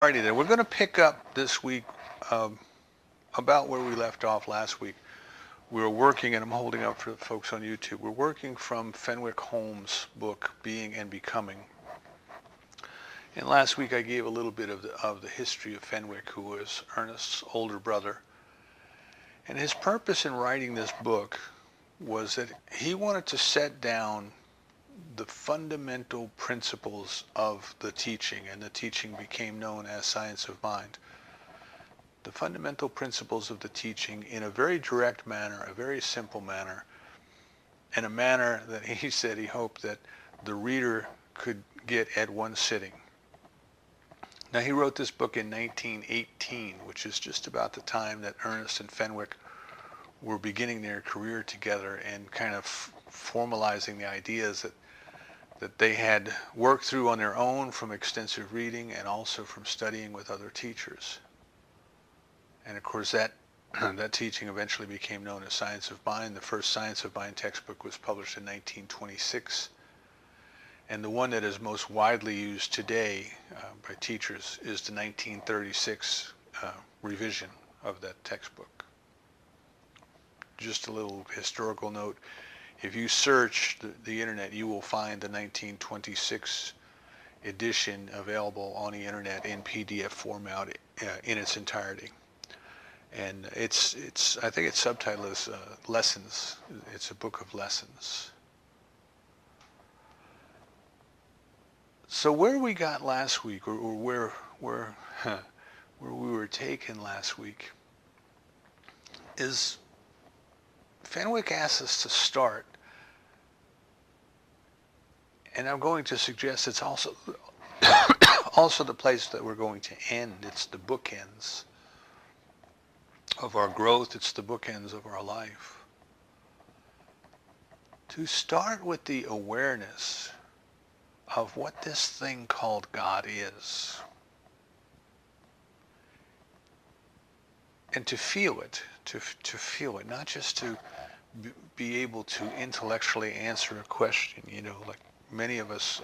Alrighty then, we're going to pick up this week um, about where we left off last week. We were working, and I'm holding up for the folks on YouTube, we're working from Fenwicke Holmes' book, Being and Becoming. And last week I gave a little bit of the history of Fenwick, who was Ernest's older brother. And his purpose in writing this book was that he wanted to set down the fundamental principles of the teaching, and the teaching became known as science of mind. The fundamental principles of the teaching in a very direct manner, a very simple manner, and a manner that he said he hoped that the reader could get at one sitting. Now, he wrote this book in 1918, which is just about the time that Ernest and Fenwick were beginning their career together and kind of formalizing the ideas that they had worked through on their own from extensive reading and also from studying with other teachers. And of course, that teaching eventually became known as Science of Mind. The first Science of Mind textbook was published in 1926. And the one that is most widely used today by teachers is the 1936 revision of that textbook. Just a little historical note. If you search the internet, you will find the 1926 edition available on the internet in PDF format in its entirety. And I think its subtitle is Lessons. It's a book of lessons. So where we got last week, or where we were taken last week, is Fenwick asks us to start, and I'm going to suggest it's also also the place that we're going to end. It's the bookends of our growth. It's the bookends of our life. To start with the awareness of what this thing called God is. And to feel it, to feel it, not just to be able to intellectually answer a question, like many of us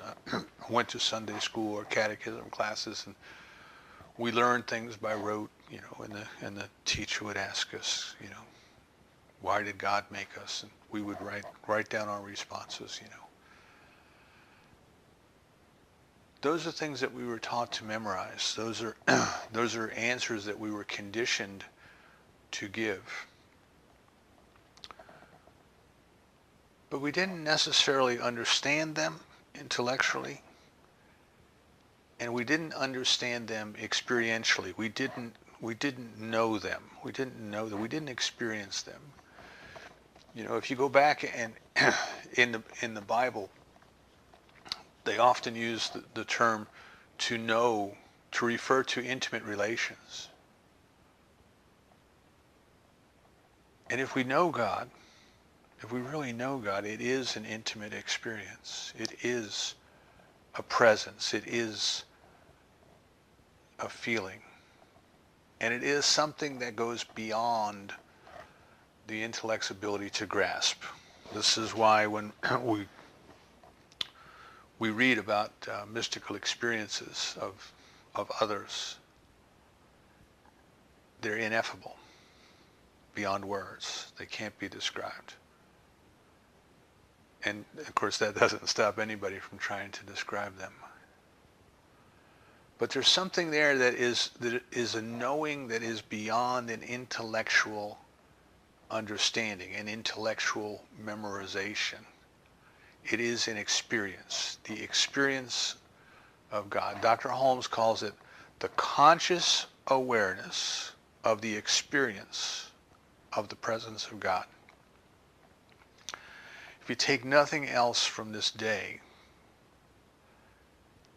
went to Sunday school or catechism classes, and we learned things by rote, and the teacher would ask us, why did God make us? And we would write down our responses, Those are things that we were taught to memorize. Those are answers that we were conditioned to give. But we didn't necessarily understand them intellectually, and we didn't understand them experientially. We didn't know them. We didn't experience them. If you go back and in the Bible, they often use the term to know, to refer to intimate relations. And if we know God, if we really know God, it is an intimate experience. It is a presence. It is a feeling. And it is something that goes beyond the intellect's ability to grasp. This is why when we read about mystical experiences of others, they're ineffable, beyond words. They can't be described. And of course that doesn't stop anybody from trying to describe them. But there's something there that is a knowing that is beyond an intellectual understanding, an intellectual memorization. It is an experience, the experience of God. Dr. Holmes calls it the conscious awareness of the experience of the presence of God. If you take nothing else from this day,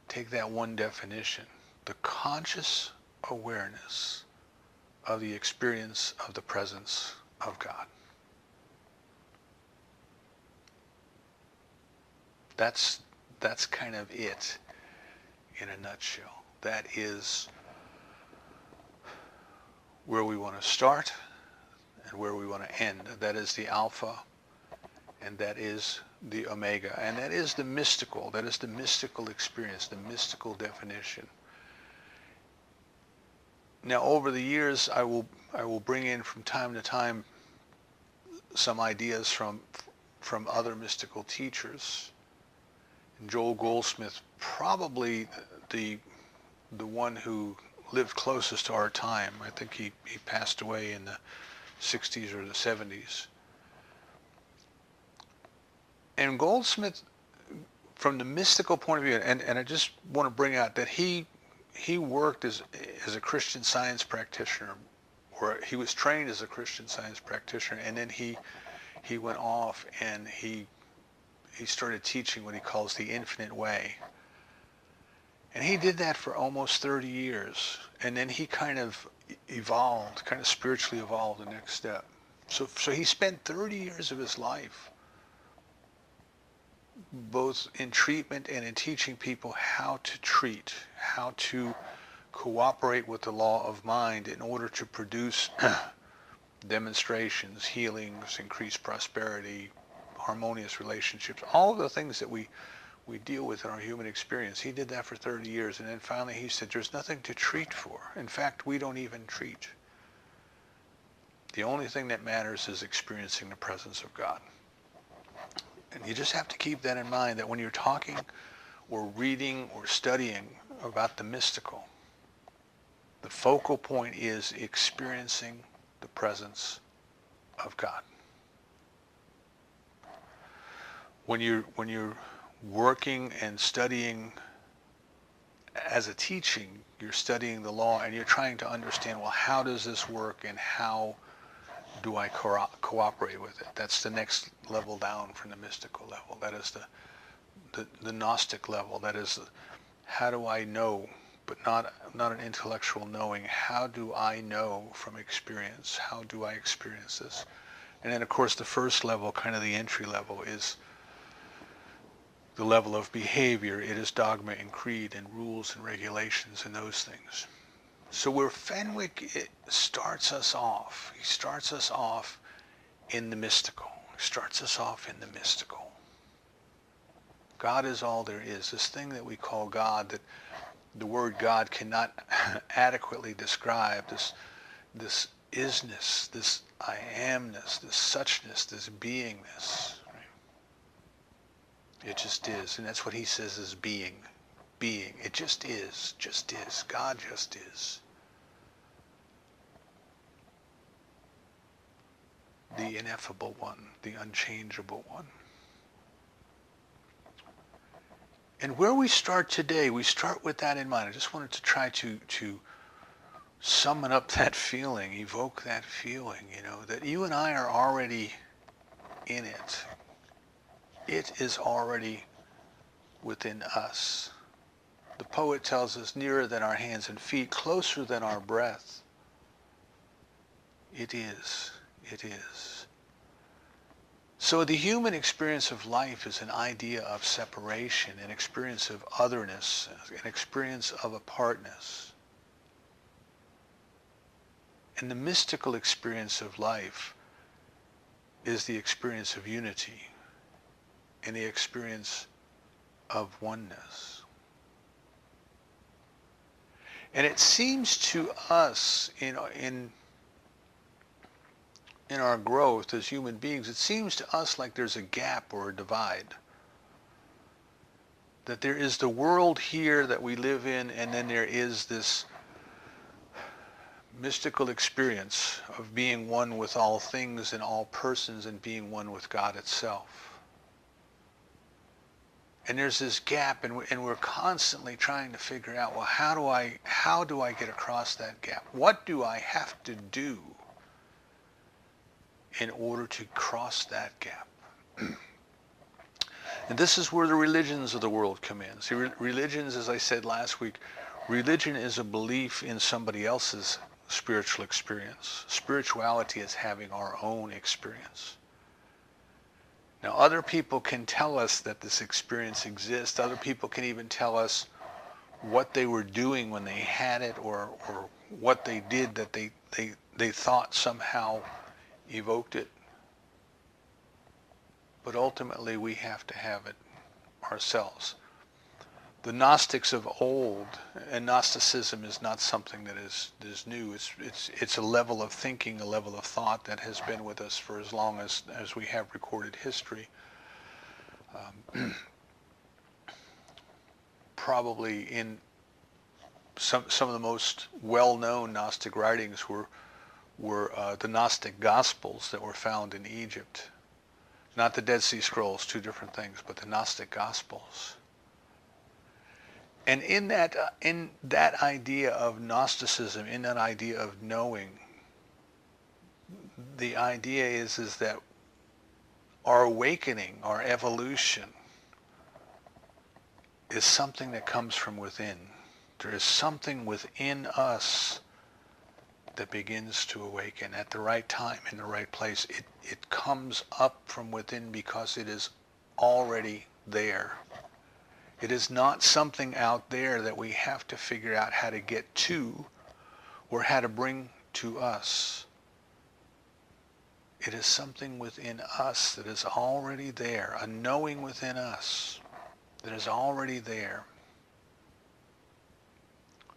take that one definition, the conscious awareness of the experience of the presence of God. That's kind of it in a nutshell. That is where we want to start and where we want to end. That is the alpha, and that is the omega, and that is the mystical experience, the mystical definition. Now, over the years, I will bring in from time to time some ideas from other mystical teachers. And Joel Goldsmith, probably the one who lived closest to our time. I think he passed away in the 60s or the 70s. And Goldsmith, from the mystical point of view, and I just want to bring out that he worked as a Christian Science practitioner, or he was trained as a Christian Science practitioner, and then he went off and he started teaching what he calls the infinite way. And he did that for almost 30 years. And then he kind of evolved, kind of spiritually evolved the next step. So he spent 30 years of his life both in treatment and in teaching people how to treat, how to cooperate with the law of mind in order to produce demonstrations, healings, increased prosperity, harmonious relationships, all of the things that we deal with in our human experience. He did that for 30 years, and then finally he said, there's nothing to treat for. In fact, we don't even treat. The only thing that matters is experiencing the presence of God. And you just have to keep that in mind, that when you're talking or reading or studying about the mystical, the focal point is experiencing the presence of God. When you're working and studying as a teaching, you're studying the law and you're trying to understand, well, how does this work and how do I cooperate with it? That's the next level down from the mystical level. That is the Gnostic level. That is, how do I know, but not an intellectual knowing. How do I know from experience? How do I experience this? And then, of course, the first level, kind of the entry level, is the level of behavior. It is dogma and creed and rules and regulations and those things. So where Fenwicke starts us off, he starts us off in the mystical. He starts us off in the mystical. God is all there is. This thing that we call God, that the word God cannot adequately describe, this isness, this I amness, this suchness, this beingness. It just is. And that's what he says is being. Being. It just is. Just is. God just is. The ineffable one. The unchangeable one. And where we start today, we start with that in mind. I just wanted to try to summon up that feeling, evoke that feeling, that you and I are already in it. It is already within us. The poet tells us, nearer than our hands and feet, closer than our breath. It is. It is. So the human experience of life is an idea of separation, an experience of otherness, an experience of apartness. And the mystical experience of life is the experience of unity and the experience of oneness. And it seems to us in our growth as human beings, it seems to us like there's a gap or a divide. That there is the world here that we live in, and then there is this mystical experience of being one with all things and all persons and being one with God itself. And there's this gap, and we're constantly trying to figure out, well, how do I get across that gap? What do I have to do in order to cross that gap? And this is where the religions of the world come in. See, religions, as I said last week, religion is a belief in somebody else's spiritual experience. Spirituality is having our own experience. Now, other people can tell us that this experience exists. Other people can even tell us what they were doing when they had it, or what they did that they thought somehow evoked it. But ultimately, we have to have it ourselves. the Gnostics of old, and Gnosticism is not something that is new. It's a level of thinking, a level of thought that has been with us for as long as we have recorded history. Probably in some of the most well-known Gnostic writings were the Gnostic Gospels that were found in Egypt. Not the Dead Sea Scrolls, two different things, but the Gnostic Gospels. And in that idea of Gnosticism, in that idea of knowing, the idea is that our awakening, our evolution, is something that comes from within. There is something within us that begins to awaken at the right time, in the right place. It comes up from within because it is already there. It is not something out there that we have to figure out how to get to or how to bring to us. It is something within us that is already there, a knowing within us that is already there,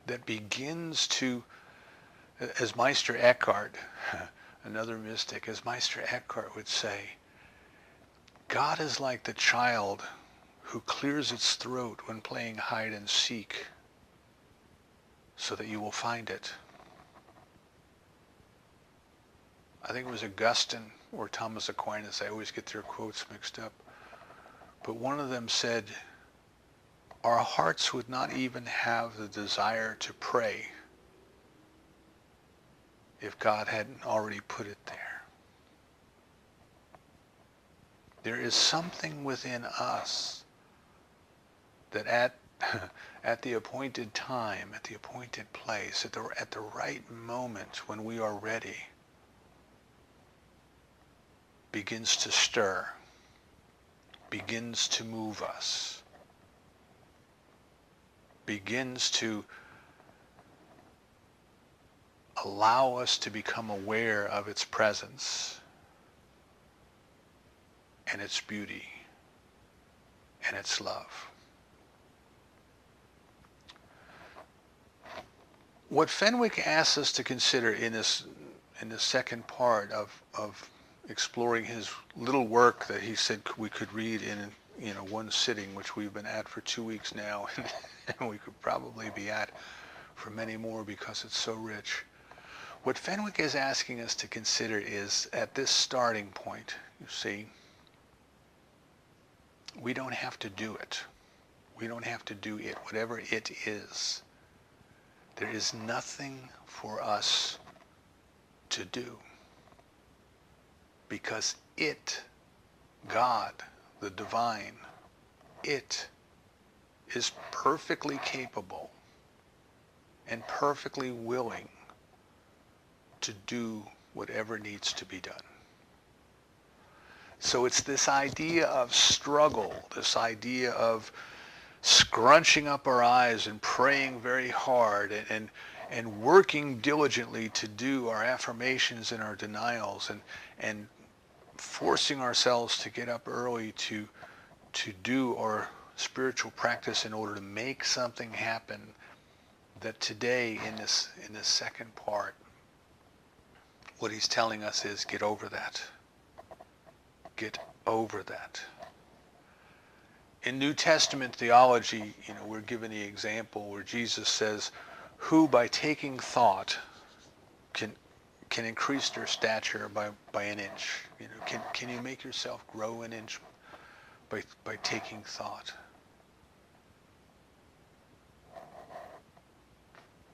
that begins to, as Meister Eckhart, another mystic, as Meister Eckhart would say, God is like the child who clears its throat when playing hide and seek so that you will find it. I think it was Augustine or Thomas Aquinas, I always get their quotes mixed up, but one of them said, our hearts would not even have the desire to pray if God hadn't already put it there. There is something within us that at the appointed time, at the appointed place, at the right moment when we are ready, begins to stir, begins to move us, begins to allow us to become aware of its presence and its beauty and its love. What Fenwick asks us to consider in this second part of exploring his little work that he said we could read in one sitting, which we've been at for 2 weeks now, and we could probably be at for many more because it's so rich. What Fenwick is asking us to consider is, at this starting point, you see, we don't have to do it. We don't have to do it, whatever it is. There is nothing for us to do, because it, God, the divine, it is perfectly capable and perfectly willing to do whatever needs to be done. So it's this idea of struggle, this idea of scrunching up our eyes and praying very hard and working diligently to do our affirmations and our denials and forcing ourselves to get up early to do our spiritual practice in order to make something happen, that today in this second part, what he's telling us is get over that. Get over that. In New Testament theology, we're given the example where Jesus says, who by taking thought can increase their stature by an inch. Can you make yourself grow an inch by taking thought?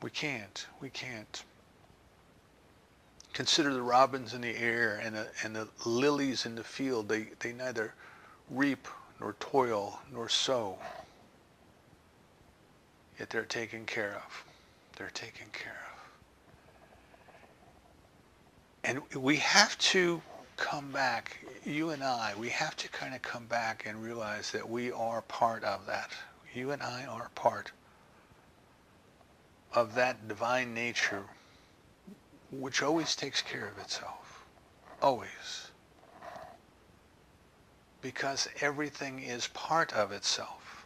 We can't. Consider the robins in the air and the lilies in the field. They neither reap nor toil nor sow, yet they're taken care of. They're taken care of. And we have to come back, you and I, we have to kind of come back and realize that we are part of that. You and I are part of that divine nature which always takes care of itself. Always. Because everything is part of itself.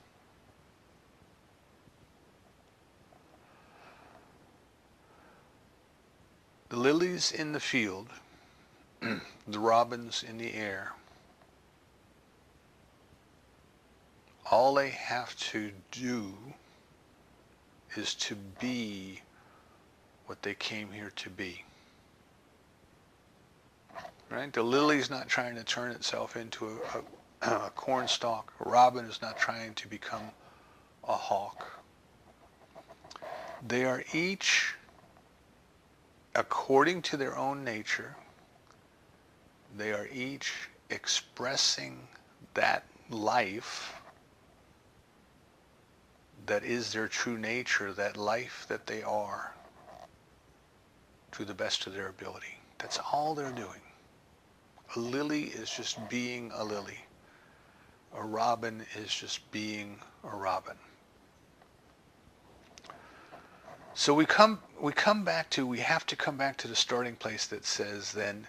The lilies in the field, the robins in the air, all they have to do is to be what they came here to be. Right? The lily's not trying to turn itself into a corn stalk. A robin is not trying to become a hawk. They are each, according to their own nature, they are each expressing that life that is their true nature, that life that they are, to the best of their ability. That's all they're doing. A lily is just being a lily. A robin is just being a robin. So we have to come back to the starting place that says then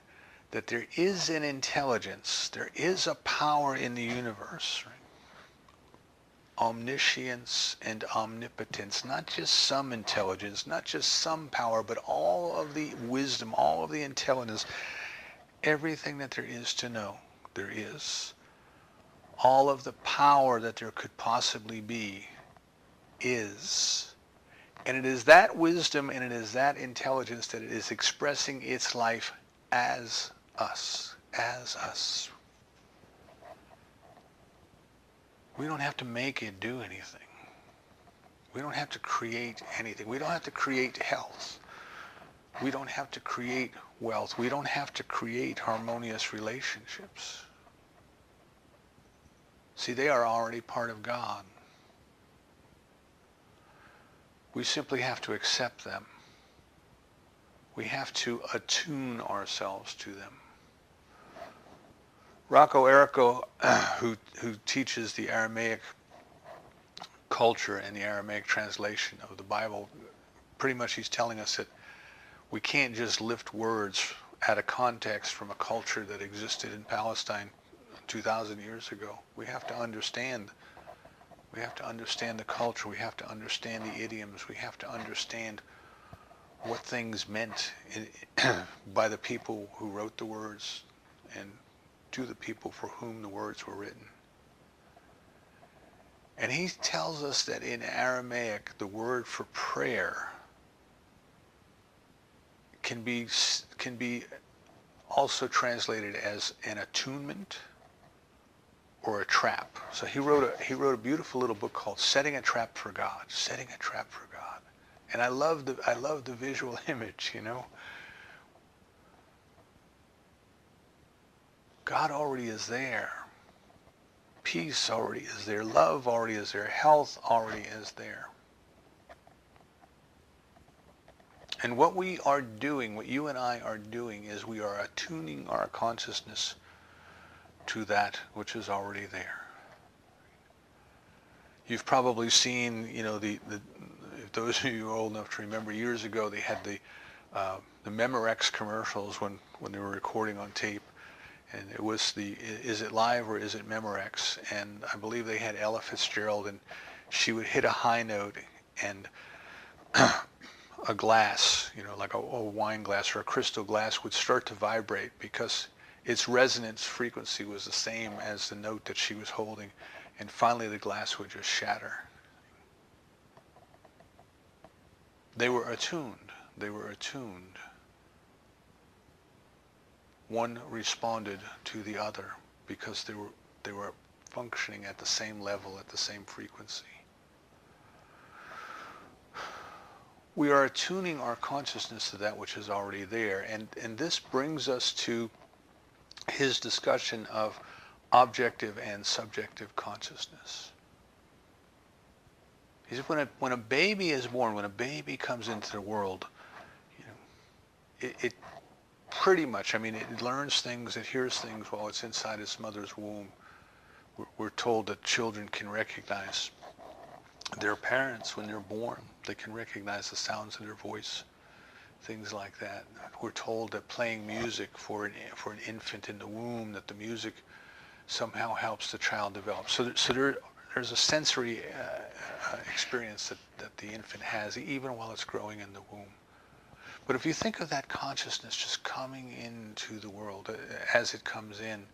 that there is an intelligence, there is a power in the universe, right? Omniscience and omnipotence, not just some intelligence, not just some power, but all of the wisdom, all of the intelligence, everything that there is to know, there is. All of the power that there could possibly be is. And it is that wisdom and it is that intelligence that it is expressing its life as us, as us. We don't have to make it do anything. We don't have to create anything. We don't have to create health. We don't have to create wealth. We don't have to create harmonious relationships. See, they are already part of God. We simply have to accept them. We have to attune ourselves to them. Rocco Errico, who teaches the Aramaic culture and the Aramaic translation of the Bible, pretty much he's telling us that we can't just lift words out of context from a culture that existed in Palestine 2,000 years ago. We have to understand. We have to understand the culture. We have to understand the idioms. We have to understand what things meant by the people who wrote the words and to the people for whom the words were written. And he tells us that in Aramaic, the word for prayer can be also translated as an attunement or a trap. So he wrote a beautiful little book called Setting a Trap for God, Setting a Trap for God. And I love the visual image, you know. God already is there. Peace already is there. Love already is there. Health already is there. And what we are doing, what you and I are doing, is we are attuning our consciousness to that which is already there. You've probably seen, you know, if those of you old enough to remember, years ago they had the Memorex commercials when they were recording on tape. And it was is it live or is it Memorex? And I believe they had Ella Fitzgerald, and she would hit a high note, and a glass, you know, like a wine glass or a crystal glass, would start to vibrate because its resonance frequency was the same as the note that she was holding. And finally the glass would just shatter. They were attuned. They were attuned. One responded to the other because they were functioning at the same level, at the same frequency. We are attuning our consciousness to that which is already there, and this brings us to his discussion of objective and subjective consciousness. He said when a baby is born, when a baby comes into the world, you know, it pretty much, I mean, it learns things, it hears things while it's inside its mother's womb. We're told that children can recognize their parents when they're born. They can recognize the sounds of their voice, things like that. We're told that playing music for an infant in the womb, that the music somehow helps the child develop. So there's a sensory experience that the infant has even while it's growing in the womb. But if you think of that consciousness just coming into the world as it comes in,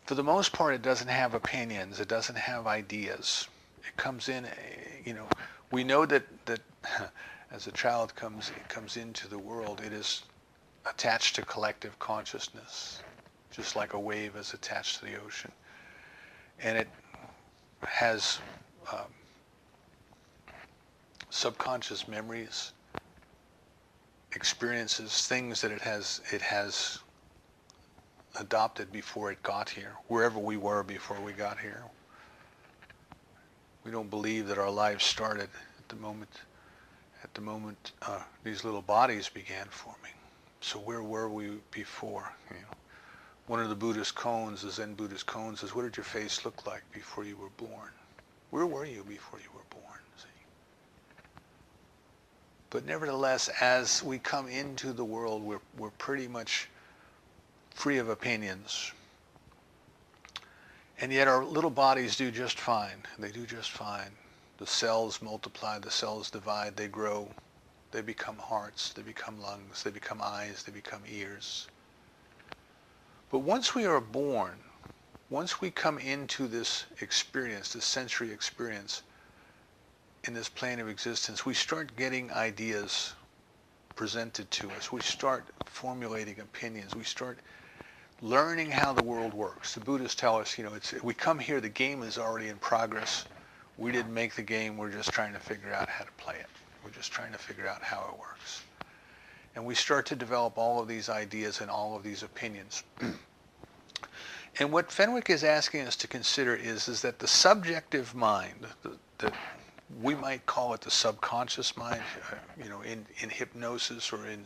for the most part, it doesn't have opinions. It doesn't have ideas. It comes in, we know that as a child comes into the world, it is attached to collective consciousness, just like a wave is attached to the ocean. And it has subconscious memories, experiences, things that it has adopted before it got here, wherever we were before we got here. We don't believe that our lives started at the moment these little bodies began forming. So where were we before? One of the Buddhist koans, the Zen Buddhist koans, is, what did your face look like before you were born? Where were you before you were born? See? But nevertheless, as we come into the world, we're pretty much free of opinions. And yet our little bodies do just fine. They do just fine. The cells multiply, the cells divide, they grow, they become hearts, they become lungs, they become eyes, they become ears. But once we are born, once we come into this experience, this sensory experience, in this plane of existence, we start getting ideas presented to us. We start formulating opinions. We start learning how the world works. The Buddhists tell us, we come here, the game is already in progress. We didn't make the game, we're just trying to figure out how to play it. We're just trying to figure out how it works. And we start to develop all of these ideas and all of these opinions. And what Fenwicke is asking us to consider is that the subjective mind, that we might call it the subconscious mind, in hypnosis or in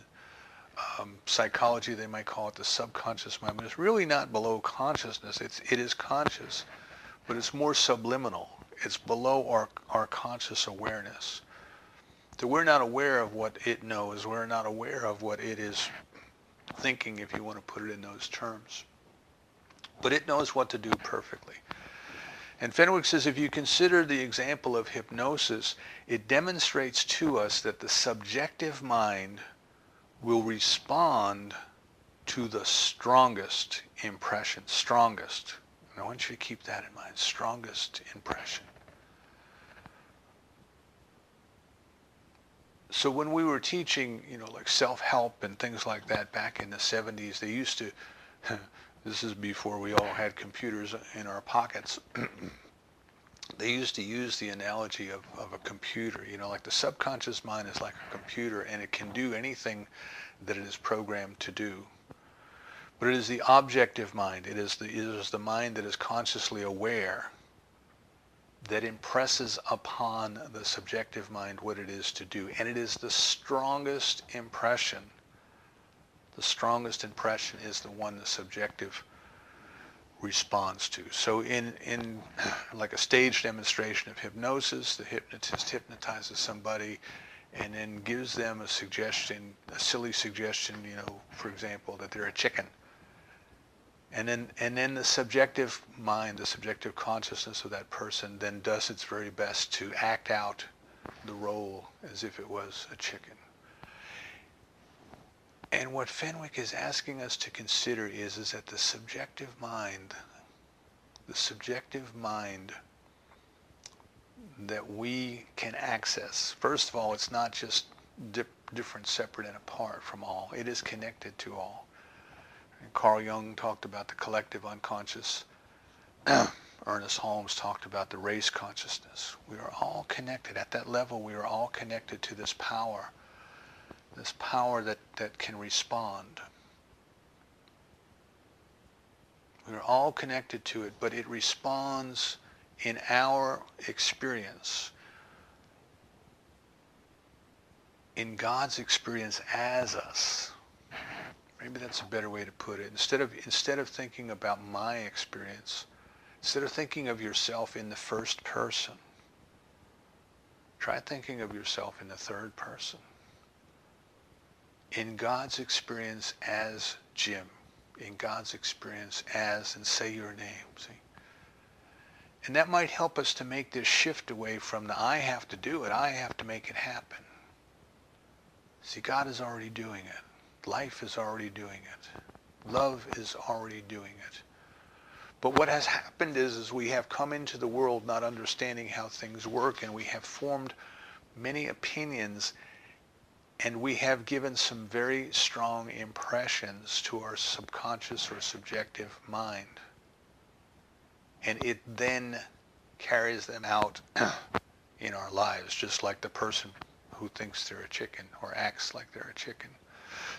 psychology they might call it the subconscious mind, but it's really not below consciousness. It is conscious, but it's more subliminal. It's below our conscious awareness. So we're not aware of what it knows. We're not aware of what it is thinking, if you want to put it in those terms. But it knows what to do perfectly. And Fenwicke says, if you consider the example of hypnosis, it demonstrates to us that the subjective mind will respond to the strongest impression. Strongest. And I want you to keep that in mind. Strongest impression. So when we were teaching, like self-help and things like that back in the 70s, they used to, this is before we all had computers in our pockets, they used to use the analogy of a computer. Like the subconscious mind is like a computer, and it can do anything that it is programmed to do. But it is the objective mind. It is the mind that is consciously aware that impresses upon the subjective mind what it is to do. And it is the strongest impression. The strongest impression is the one the subjective responds to. So in like a stage demonstration of hypnosis, the hypnotist hypnotizes somebody and then gives them a suggestion, a silly suggestion, for example, that they're a chicken. And then the subjective mind, the subjective consciousness of that person then does its very best to act out the role as if it was a chicken. And what Fenwicke is asking us to consider is that the subjective mind that we can access, first of all, it's not just different, separate, and apart from all. It is connected to all. And Carl Jung talked about the collective unconscious. Ernest Holmes talked about the race consciousness. We are all connected. At that level, we are all connected to this power that can respond. We are all connected to it, but it responds in our experience, in God's experience as us. Maybe that's a better way to put it. Instead of thinking about my experience, instead of thinking of yourself in the first person, try thinking of yourself in the third person. In God's experience as Jim. In God's experience as, and say your name, see? And that might help us to make this shift away from the I have to do it, I have to make it happen. See, God is already doing it. Life is already doing it. Love is already doing it. But what has happened is we have come into the world not understanding how things work, and we have formed many opinions, and we have given some very strong impressions to our subconscious or subjective mind. And it then carries them out in our lives, just like the person who thinks they're a chicken or acts like they're a chicken.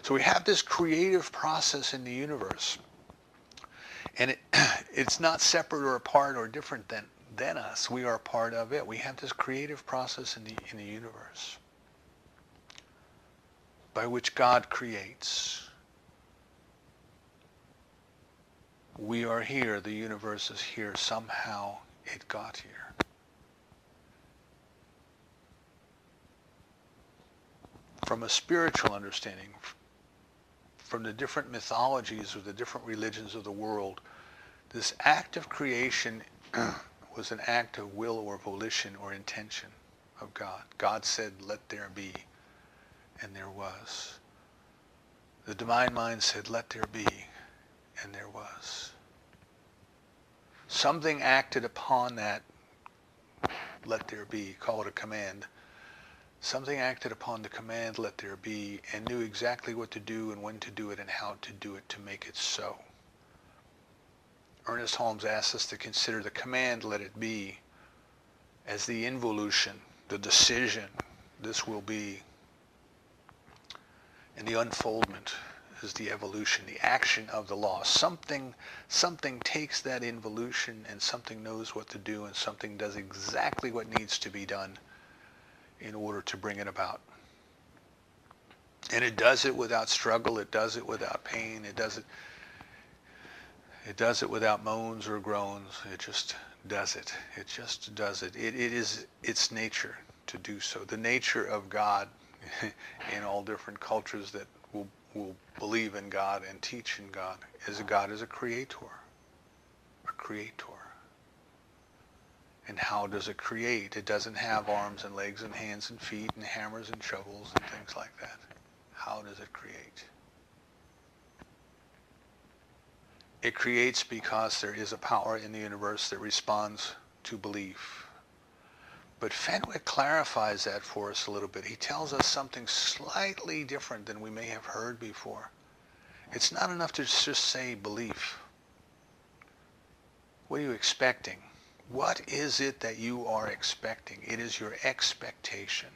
So we have this creative process in the universe. And it's not separate or apart or different than us. We are part of it. We have this creative process in the universe by which God creates. We are here. The universe is here. Somehow it got here. From a spiritual understanding, from the different mythologies of the different religions of the world, this act of creation was an act of will or volition or intention of God. God said, "Let there be," and there was. The divine mind said, "Let there be," and there was. Something acted upon that, "Let there be," call it a command. Something acted upon the command, "Let there be," and knew exactly what to do and when to do it and how to do it to make it so. Ernest Holmes asks us to consider the command, "Let it be," as the involution, the decision, "This will be," and the unfoldment is the evolution, the action of the law. Something takes that involution, and something knows what to do, and something does exactly what needs to be done in order to bring it about. And it does it without struggle. It does it without pain. It does it without moans or groans. It just does it. It just does it. It is its nature to do so. The nature of God in all different cultures that will believe in God and teach in God is God is a creator. A creator. And how does it create? It doesn't have arms and legs and hands and feet and hammers and shovels and things like that. How does it create? It creates because there is a power in the universe that responds to belief. But Fenwick clarifies that for us a little bit. He tells us something slightly different than we may have heard before. It's not enough to just say belief. What are you expecting? What is it that you are expecting? It is your expectation.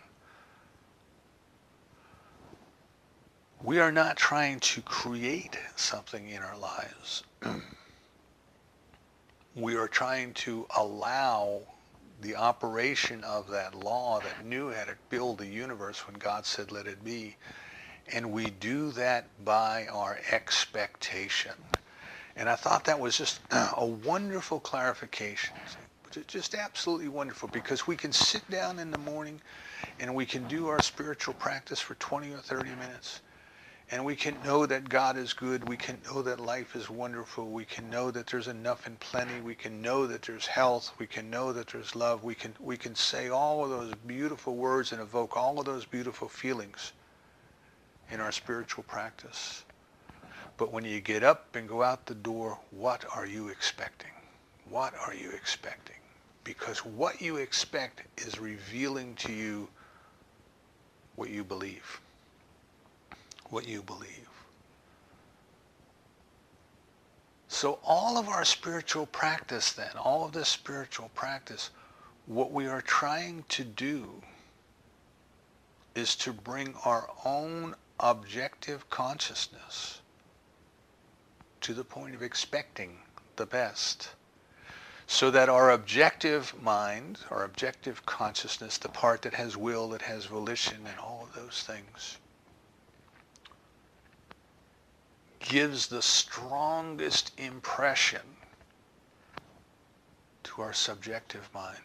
We are not trying to create something in our lives. We are trying to allow the operation of that law that knew how to build the universe when God said, "Let it be." And we do that by our expectation. And I thought that was just a wonderful clarification. Just absolutely wonderful, because we can sit down in the morning and we can do our spiritual practice for 20 or 30 minutes. And we can know that God is good. We can know that life is wonderful. We can know that there's enough and plenty. We can know that there's health. We can know that there's love. We can say all of those beautiful words and evoke all of those beautiful feelings in our spiritual practice. But when you get up and go out the door, what are you expecting? What are you expecting? Because what you expect is revealing to you what you believe. What you believe. So all of our spiritual practice then, all of this spiritual practice, what we are trying to do is to bring our own objective consciousness to the point of expecting the best, so that our objective mind, our objective consciousness, the part that has will, that has volition, and all of those things, gives the strongest impression to our subjective mind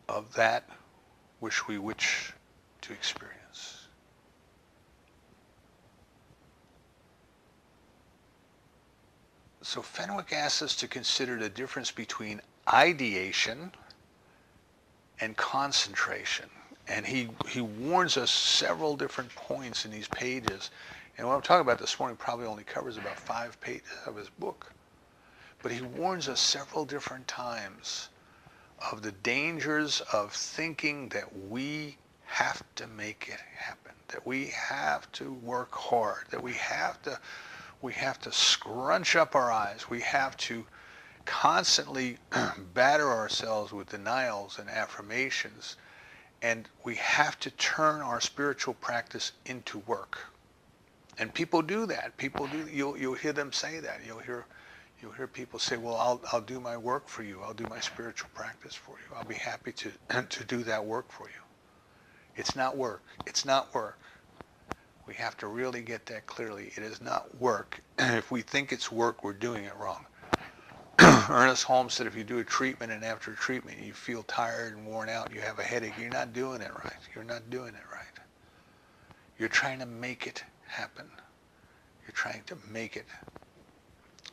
of that which we wish to experience. So Fenwick asks us to consider the difference between ideation and concentration. And he warns us several different points in these pages. And what I'm talking about this morning probably only covers about 5 pages of his book. But he warns us several different times of the dangers of thinking that we have to make it happen, that we have to work hard, that we have to scrunch up our eyes, we have to constantly batter ourselves with denials and affirmations, and we have to turn our spiritual practice into work. And people do that. People do. You'll hear them say that. You'll hear people say, "Well, I'll do my work for you. I'll do my spiritual practice for you. I'll be happy to do that work for you." It's not work. It's not work. We have to really get that clearly. It is not work. If we think it's work, we're doing it wrong. Ernest Holmes said if you do a treatment and after a treatment you feel tired and worn out, you have a headache, you're not doing it right. You're not doing it right. You're trying to make it happen. You're trying to make it.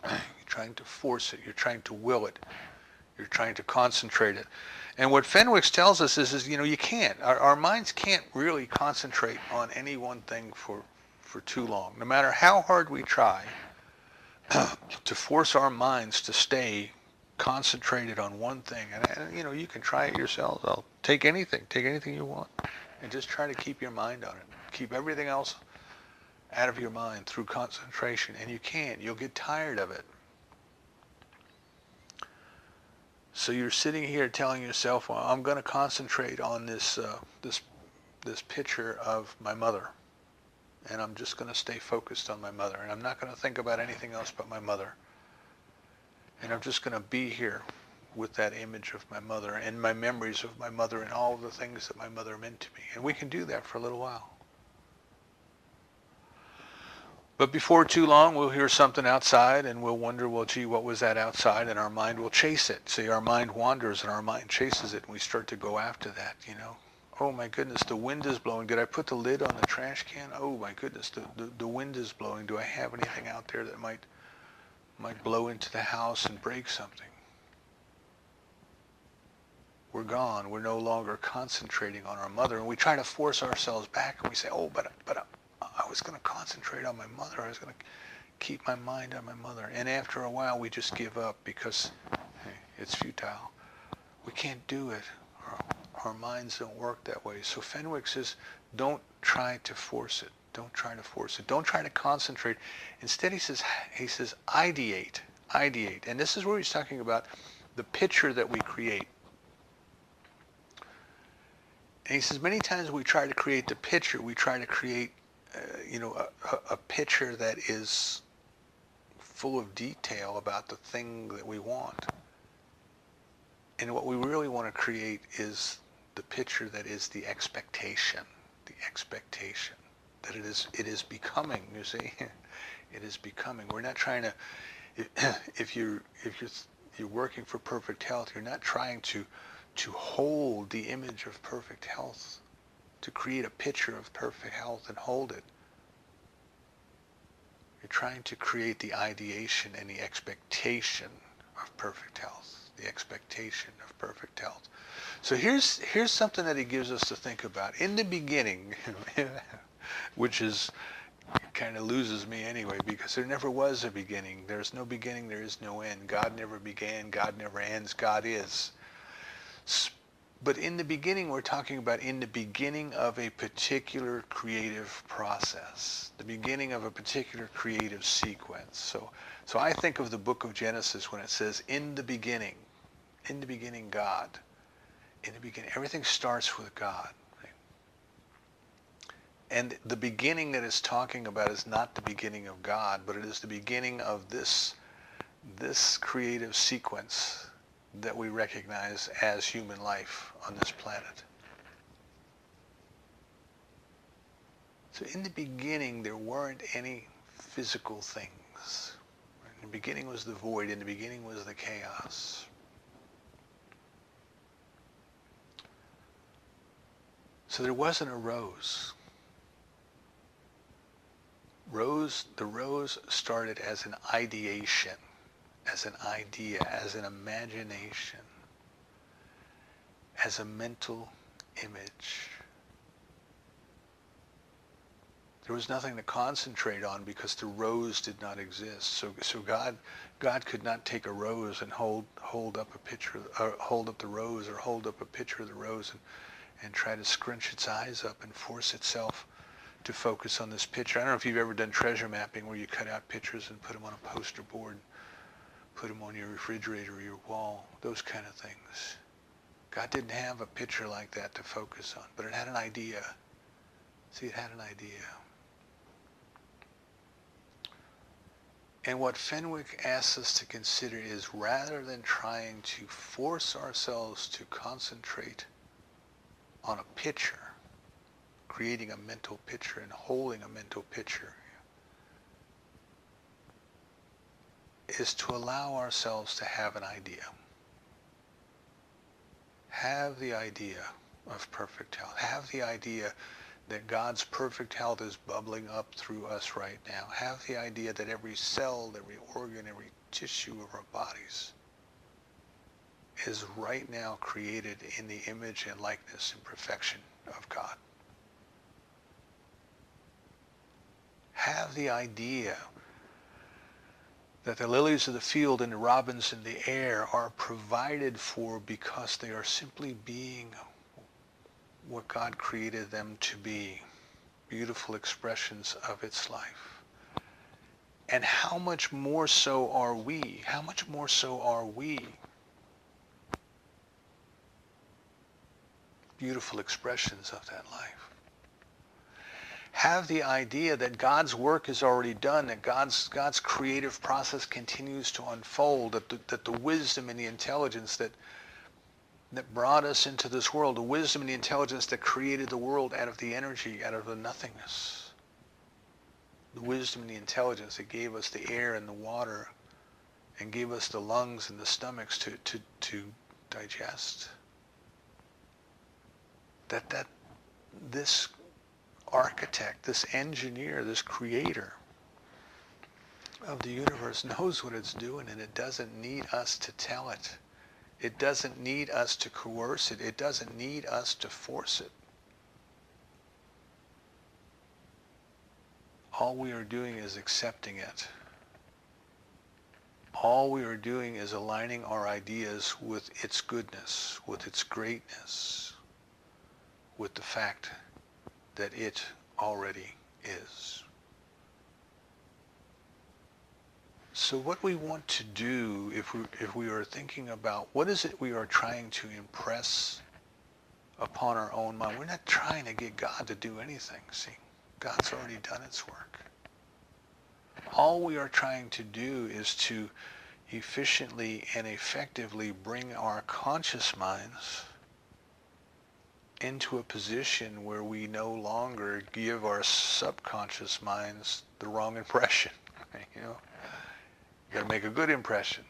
You're trying to force it. You're trying to will it. You're trying to concentrate it. And what Fenwicke tells us is you can't. Our minds can't really concentrate on any one thing for too long. No matter how hard we try to force our minds to stay concentrated on one thing. And you can try it yourselves. I'll take anything you want, and just try to keep your mind on it. Keep everything else out of your mind through concentration, and you can't. You'll get tired of it. So you're sitting here telling yourself, well, I'm going to concentrate on this picture of my mother. And I'm just going to stay focused on my mother. And I'm not going to think about anything else but my mother. And I'm just going to be here with that image of my mother and my memories of my mother and all of the things that my mother meant to me. And we can do that for a little while. But before too long, we'll hear something outside and we'll wonder, well, gee, what was that outside? And our mind will chase it. See, our mind wanders and our mind chases it. And we start to go after that, Oh my goodness, the wind is blowing. Did I put the lid on the trash can? Oh my goodness, the wind is blowing. Do I have anything out there that might blow into the house and break something? We're gone. We're no longer concentrating on our mother. And we try to force ourselves back and we say, oh, but I was going to concentrate on my mother. I was going to keep my mind on my mother. And after a while, we just give up because it's futile. We can't do it. Our minds don't work that way. So Fenwicke says, don't try to force it. Don't try to force it. Don't try to concentrate. Instead, he says, ideate. Ideate. And this is where he's talking about the picture that we create. And he says, many times we try to create the picture. We try to create, a picture that is full of detail about the thing that we want. And what we really want to create is the picture that is the expectation that it is becoming. You see, it is becoming. We're not trying to. If you're working for perfect health, you're not trying to hold the image of perfect health, to create a picture of perfect health and hold it. You're trying to create the ideation and the expectation of perfect health. The expectation of perfect health. So here's something that he gives us to think about. In the beginning, which is kind of loses me anyway, because there never was a beginning. There's no beginning, there is no end. God never began, God never ends, God is. But in the beginning, we're talking about in the beginning of a particular creative process, the beginning of a particular creative sequence. So I think of the book of Genesis when it says, in the beginning God. In the beginning, everything starts with God. Right? And the beginning that it's talking about is not the beginning of God, but it is the beginning of this creative sequence that we recognize as human life on this planet. So in the beginning, there weren't any physical things. In the beginning was the void. In the beginning was the chaos. So there wasn't a rose. The rose started as an ideation, as an idea, as an imagination, as a mental image. There was nothing to concentrate on because the rose did not exist. So God could not take a rose and hold up a picture, or hold up the rose, or hold up a picture of the rose and try to scrunch its eyes up and force itself to focus on this picture. I don't know if you've ever done treasure mapping where you cut out pictures and put them on a poster board, put them on your refrigerator or your wall, those kind of things. God didn't have a picture like that to focus on, but it had an idea. See, it had an idea. And what Fenwicke asks us to consider is, rather than trying to force ourselves to concentrate on a picture, creating a mental picture and holding a mental picture, is to allow ourselves to have an idea. Have the idea of perfect health. Have the idea that God's perfect health is bubbling up through us right now. Have the idea that every cell, every organ, every tissue of our bodies is right now created in the image and likeness and perfection of God. Have the idea that the lilies of the field and the robins in the air are provided for because they are simply being what God created them to be, beautiful expressions of its life. And how much more so are we? How much more so are we? Beautiful expressions of that life. Have the idea that God's work is already done, that God's creative process continues to unfold, that the wisdom and the intelligence that brought us into this world, the wisdom and the intelligence that created the world out of the energy, out of the nothingness, the wisdom and the intelligence that gave us the air and the water and gave us the lungs and the stomachs to digest, that this architect, this engineer, this creator of the universe knows what it's doing, and it doesn't need us to tell it. It doesn't need us to coerce it. It doesn't need us to force it. All we are doing is accepting it. All we are doing is aligning our ideas with its goodness, with its greatness, with the fact that it already is. So what we want to do, if we are thinking about what is it we are trying to impress upon our own mind, we're not trying to get God to do anything. See, God's already done its work. All we are trying to do is to efficiently and effectively bring our conscious minds into a position where we no longer give our subconscious minds the wrong impression. You know, you got to make a good impression.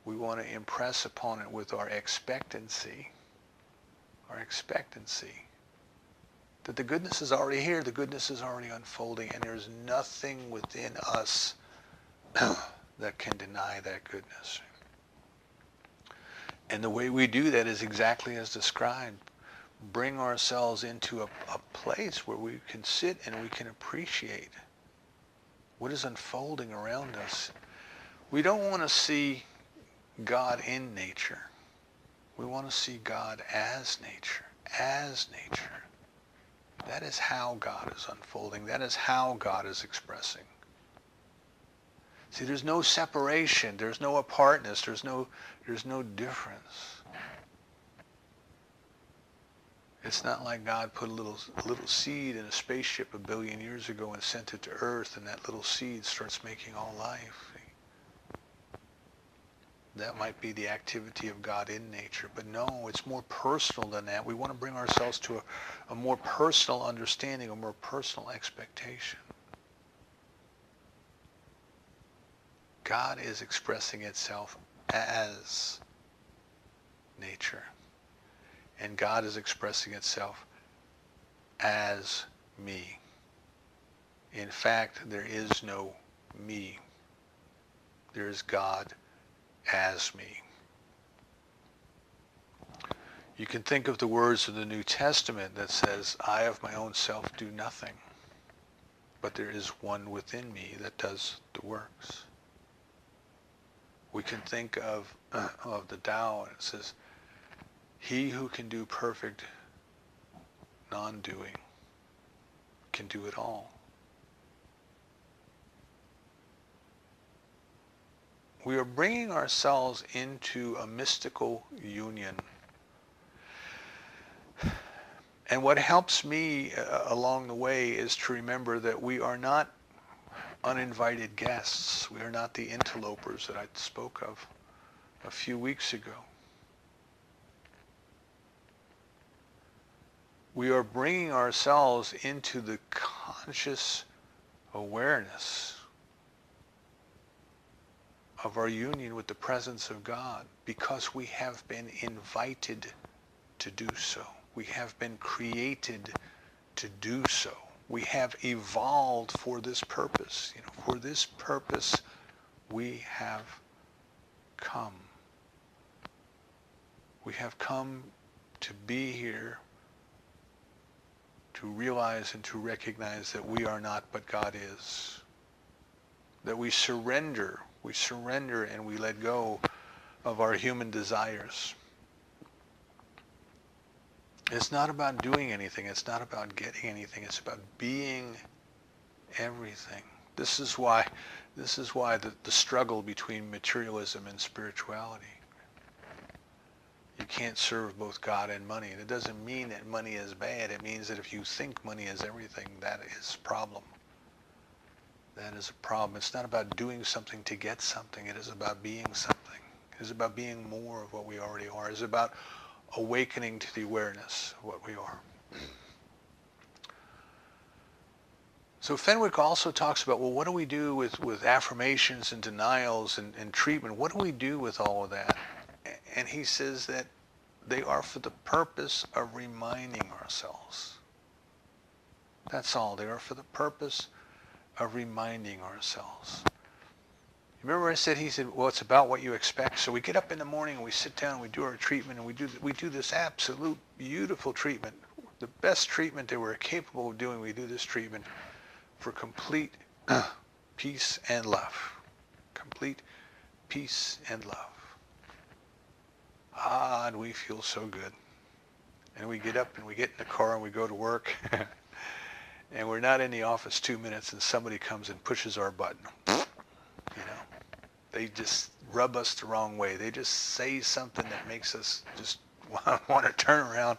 We want to impress upon it with our expectancy that the goodness is already here, the goodness is already unfolding, and there's nothing within us that can deny that goodness. And the way we do that is exactly as described. Bring ourselves into a place where we can sit and we can appreciate what is unfolding around us. We don't want to see God in nature. We want to see God as nature, as nature. That is how God is unfolding. That is how God is expressing. See, there's no separation. There's no apartness. There's no difference. It's not like God put a little seed in a spaceship 1 billion years ago and sent it to Earth, and that little seed starts making all life. That might be the activity of God in nature, but no, it's more personal than that. We want to bring ourselves to a more personal understanding, a more personal expectation. God is expressing itself as nature, and God is expressing itself as me. In fact, there is no me. There is God as me. You can think of the words of the New Testament that says, I of my own self do nothing, but there is one within me that does the works. We can think of the Tao, and it says, he who can do perfect non-doing can do it all. We are bringing ourselves into a mystical union. And what helps me along the way is to remember that we are not uninvited guests. We are not the interlopers that I spoke of a few weeks ago. We are bringing ourselves into the conscious awareness of our union with the presence of God because we have been invited to do so. We have been created to do so. We have evolved for this purpose. For this purpose we have come. We have come to be here, to realize and to recognize that we are not, but God is. That we surrender and we let go of our human desires. It's not about doing anything. It's not about getting anything. It's about being everything. This is why the struggle between materialism and spirituality. You can't serve both God and money. And it doesn't mean that money is bad. It means that if you think money is everything, that is a problem. That is a problem. It's not about doing something to get something. It is about being something. It is about being more of what we already are. It is about awakening to the awareness of what we are. So Fenwick also talks about, well, what do we do with affirmations and denials and treatment? What do we do with all of that? And he says that they are for the purpose of reminding ourselves. That's all. They are for the purpose of reminding ourselves. Remember he said, well, it's about what you expect. So we get up in the morning and we sit down and we do our treatment and we do this absolute beautiful treatment. The best treatment that we're capable of doing, we do this treatment for complete peace and love. Complete peace and love. And we feel so good. And we get up and we get in the car and we go to work. And we're not in the office 2 minutes and somebody comes and pushes our button. They just rub us the wrong way. They just say something that makes us just want to turn around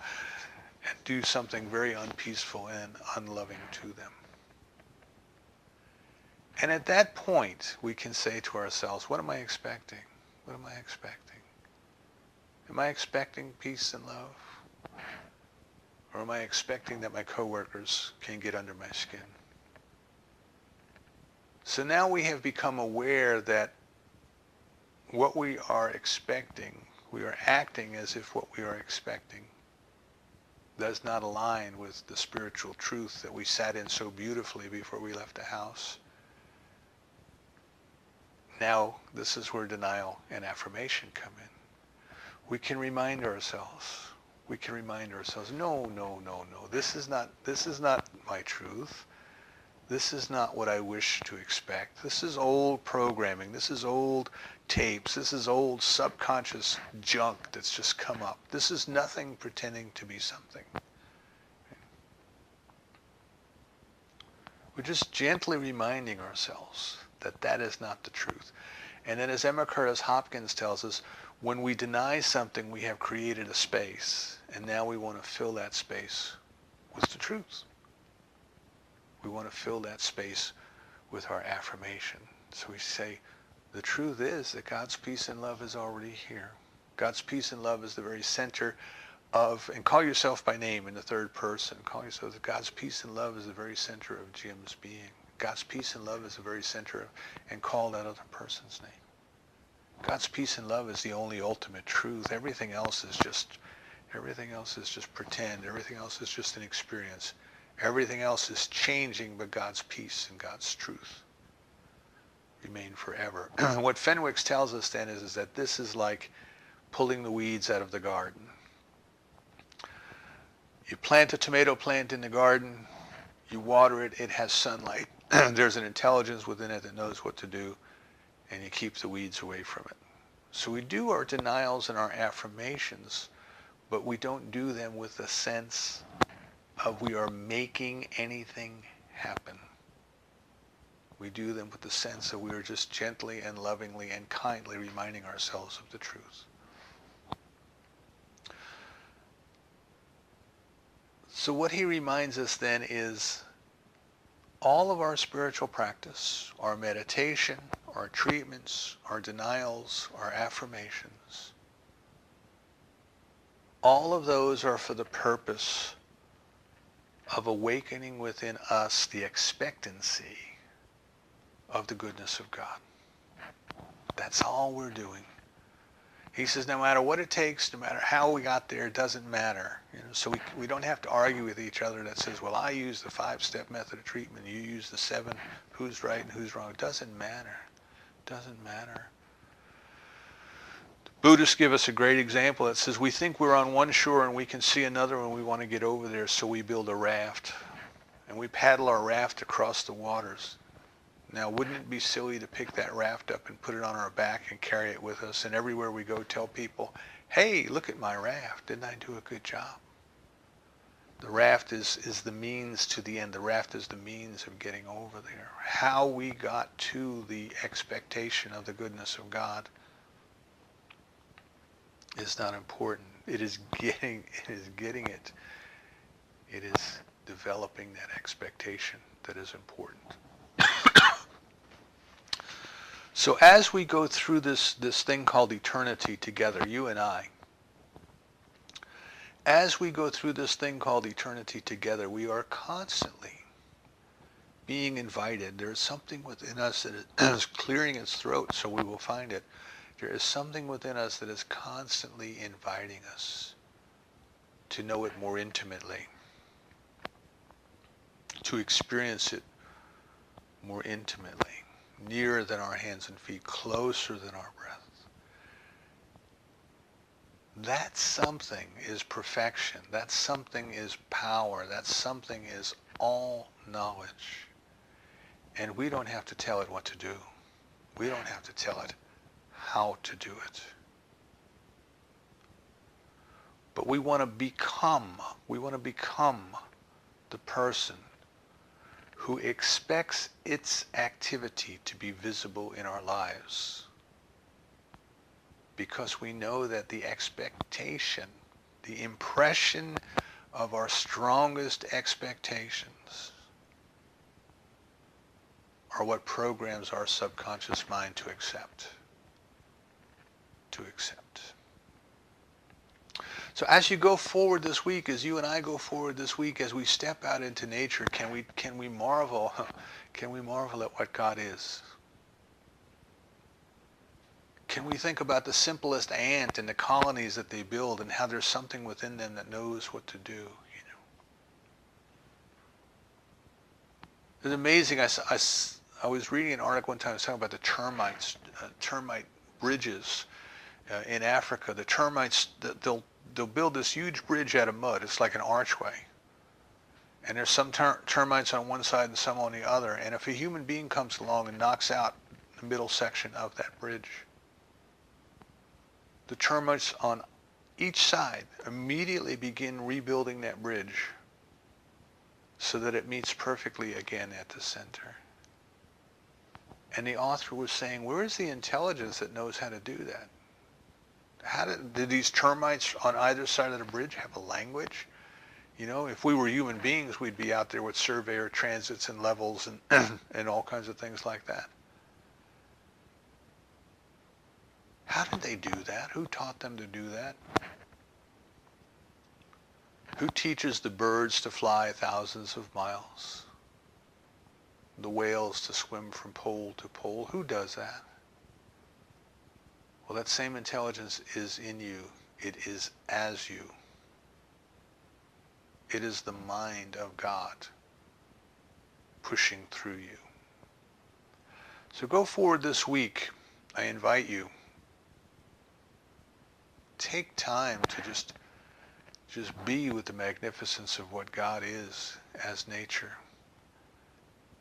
and do something very unpeaceful and unloving to them. And at that point, we can say to ourselves, what am I expecting? What am I expecting? Am I expecting peace and love? Or am I expecting that my coworkers can get under my skin? So now we have become aware that what we are expecting, we are acting as if what we are expecting does not align with the spiritual truth that we sat in so beautifully before we left the house. Now, this is where denial and affirmation come in. We can remind ourselves. No. This is not my truth. This is not what I wish to expect. This is old programming. This is old tapes. This is old subconscious junk that's just come up. This is nothing pretending to be something. We're just gently reminding ourselves that that is not the truth. And then as Emma Curtis Hopkins tells us, when we deny something, we have created a space. And now we want to fill that space with the truth. We want to fill that space with our affirmation. So we say, the truth is that God's peace and love is already here. God's peace and love is the very center of, and call yourself by name in the third person. Call yourself that God's peace and love is the very center of Jim's being. God's peace and love is the very center of, and call that other person's name. God's peace and love is the only ultimate truth. Everything else is just pretend. Everything else is just an experience. Everything else is changing, but God's peace and God's truth remain forever. What Fenwick tells us then is that this is like pulling the weeds out of the garden. You plant a tomato plant in the garden, you water it, it has sunlight. There's an intelligence within it that knows what to do, and you keep the weeds away from it. So we do our denials and our affirmations, but we don't do them with a sense of we are making anything happen. We do them with the sense that we are just gently and lovingly and kindly reminding ourselves of the truth. So what he reminds us then is all of our spiritual practice, our meditation, our treatments, our denials, our affirmations, all of those are for the purpose of awakening within us the expectancy of the goodness of God. That's all we're doing. He says no matter what it takes, no matter how we got there, it doesn't matter. So we don't have to argue with each other that says, well, I use the 5-step method of treatment, you use the 7, who's right and who's wrong. It doesn't matter. It doesn't matter. The Buddhists give us a great example that says we think we're on one shore and we can see another and we want to get over there, so we build a raft. And we paddle our raft across the waters. Now, wouldn't it be silly to pick that raft up and put it on our back and carry it with us, and everywhere we go tell people, hey, look at my raft, didn't I do a good job? The raft is the means to the end. The raft is the means of getting over there. How we got to the expectation of the goodness of God is not important. It is getting it. It is developing that expectation that is important. So as we go through this thing called eternity together, you and I, as we go through this thing called eternity together, we are constantly being invited. There is something within us that is clearing its throat, so we will find it. There is something within us that is constantly inviting us to know it more intimately, to experience it more intimately. Nearer than our hands and feet, closer than our breath. That something is perfection. That something is power. That something is all knowledge. And we don't have to tell it what to do. We don't have to tell it how to do it. But we want to become the person who expects its activity to be visible in our lives, because we know that the expectation, the impression of our strongest expectations are what programs our subconscious mind to accept. So as you go forward this week, as you and I go forward this week, as we step out into nature, can we marvel at what God is? Can we think about the simplest ant and the colonies that they build and how there's something within them that knows what to do? It's amazing. I was reading an article one time. I was talking about the termites, termite bridges in Africa. The termites, they'll build this huge bridge out of mud. It's like an archway. And there's some termites on one side and some on the other. And if a human being comes along and knocks out the middle section of that bridge, the termites on each side immediately begin rebuilding that bridge so that it meets perfectly again at the center. And the author was saying, where is the intelligence that knows how to do that? Did these termites on either side of the bridge have a language? If we were human beings, we'd be out there with surveyor transits and levels and all kinds of things like that. How did they do that? Who taught them to do that? Who teaches the birds to fly thousands of miles? The whales to swim from pole to pole? Who does that? Well, that same intelligence is in you. It is as you. It is the mind of God pushing through you. So go forward this week. I invite you. Take time to just Just be with the magnificence of what God is as nature.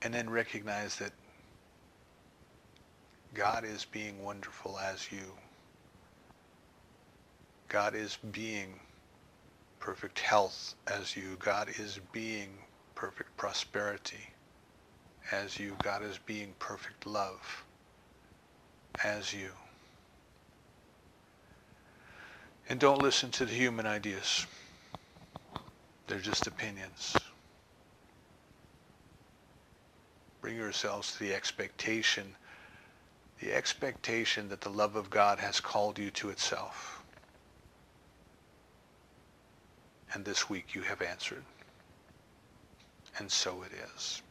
And then recognize that God is being wonderful as you. God is being perfect health as you. God is being perfect prosperity as you. God is being perfect love as you. And don't listen to the human ideas. They're just opinions. Bring yourselves to the expectation that the love of God has called you to itself. And this week you have answered. And so it is.